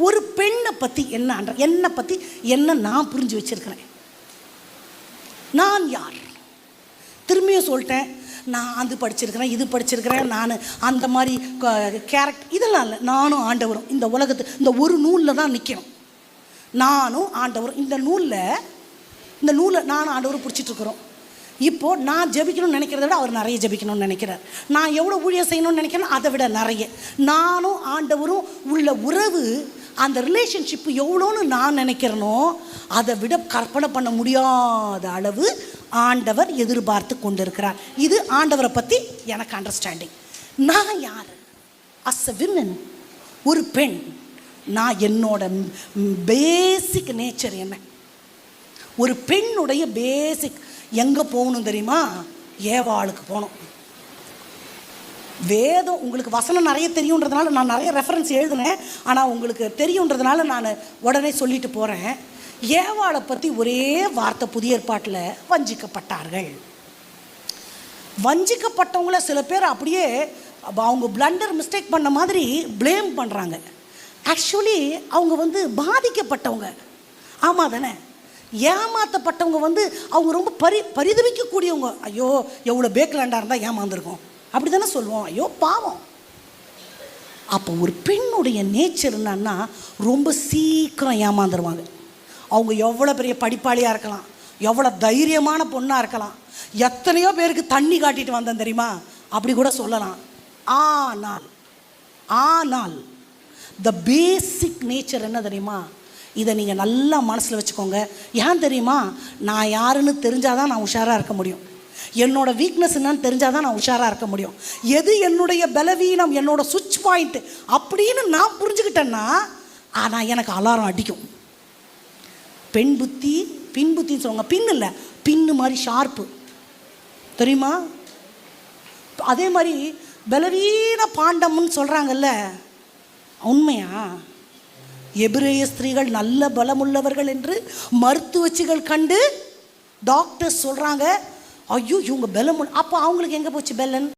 ஒரு பெண்ணை பற்றி என்னை பற்றி என்ன நான் புரிஞ்சு வச்சிருக்கிறேன். நான் யார்? திரும்பியும் சொல்லிட்டேன், நான் அது படிச்சிருக்கிறேன், இது படிச்சிருக்கிறேன், நான் அந்த மாதிரி கேரக்டர் இதெல்லாம் இல்லை. நானும் ஆண்டவரும் இந்த இந்த ஒரு நூலில் தான் நிற்கணும். நானும் ஆண்டவரும் இந்த நூலில் நானும் ஆண்டவரும் பிடிச்சிட்ருக்குறோம். இப்போது நான் ஜெபிக்கணும்னு நினைக்கிறத விட அவர் நிறைய ஜெபிக்கணும்னு நினைக்கிறார். நான் எவ்வளோ ஊழியம் செய்யணும்னு நினைக்கிறேன் அதை விட நிறைய. நானும் ஆண்டவரும் உள்ள உறவு, அந்த ரிலேஷன்ஷிப்பு எவ்வளோன்னு நான் நினைக்கிறேனோ அதை விட கற்பனை பண்ண முடியாத அளவு ஆண்டவர் எதிர்பார்த்து கொண்டு இருக்கிறார். இது ஆண்டவரை பற்றி எனக்கு அண்டர்ஸ்டாண்டிங். நான் யார்? அஸ் அ விமன், ஒரு பெண், நான் என்னோட பேசிக் நேச்சர் என்ன? ஒரு பெண்ணுடைய பேசிக் எங்கே போகணும் தெரியுமா? ஏவாளுக்கு போகணும். வேதம் உங்களுக்கு வசனம் நிறைய தெரியுன்றதுனால நான் நிறைய ரெஃபரன்ஸ் எழுதினேன். ஆனால் உங்களுக்கு தெரியுன்றதுனால நான் உடனே சொல்லிட்டு போகிறேன். ஏவாளை பற்றி ஒரே வார்த்தை புதிய ஏற்பாட்டில் வஞ்சிக்கப்பட்டார்கள். வஞ்சிக்கப்பட்டவங்கள சில பேர் அப்படியே அவங்க பிளண்டர் மிஸ்டேக் பண்ண மாதிரி ப்ளேம் பண்ணுறாங்க. ஆக்சுவலி அவங்க பாதிக்கப்பட்டவங்க. ஆமாம் தானே? ஏமாற்றப்பட்டவங்க அவங்க ரொம்ப பரிதவிக்கக்கூடியவங்க. ஐயோ எவ்வளோ பேக்லாண்டாக இருந்தால் ஏமாந்துருக்கோம் அப்படி தானே சொல்லுவோம். ஐயோ பாவம். அப்போ ஒரு பெண்ணுடைய நேச்சர் என்னன்னா ரொம்ப சீக்கிரம் ஏமாந்துருவாங்க. அவங்க எவ்வளோ பெரிய படிப்பாளியாக இருக்கலாம், எவ்வளோ தைரியமான பொண்ணாக இருக்கலாம், எத்தனையோ பேருக்கு தண்ணி காட்டிட்டு வந்தேன் தெரியுமா அப்படி கூட சொல்லலாம். ஆனால் த பேசிக் நேச்சர் என்ன தெரியுமா? இதை நீங்கள் நல்லா மனசில் வச்சுக்கோங்க. ஏன் தெரியுமா? நான் யாருன்னு தெரிஞ்சாதான் நான் உஷாராக இருக்க முடியும். என்னோட வீக்னஸ் என்னன்னு தெரிஞ்சால் தான் நான் உஷாராக இருக்க முடியும். எது என்னுடைய பலவீனம், என்னோட சுவிட்ச் பாயிண்ட் அப்படின்னு நான் புரிஞ்சுக்கிட்டேன்னா ஆனால் எனக்கு அலாரம் அடிக்கும். பெண் புத்தி பின் புத்தின்னு சொல்லுவாங்க. பின் இல்லை, பின்னு மாதிரி ஷார்ப்பு தெரியுமா? அதே மாதிரி பலவீன பாண்டம்னு சொல்கிறாங்கல்ல, உண்மையா? எபிரேய ஸ்திரீகள் நல்ல பலமுள்ளவர்கள் என்று மருத்துவச்சிகள் கண்டு டாக்டர்ஸ் சொல்கிறாங்க. ஐயோ இவங்க பலம். அப்போ அவங்களுக்கு எங்கே போச்சு பலன்?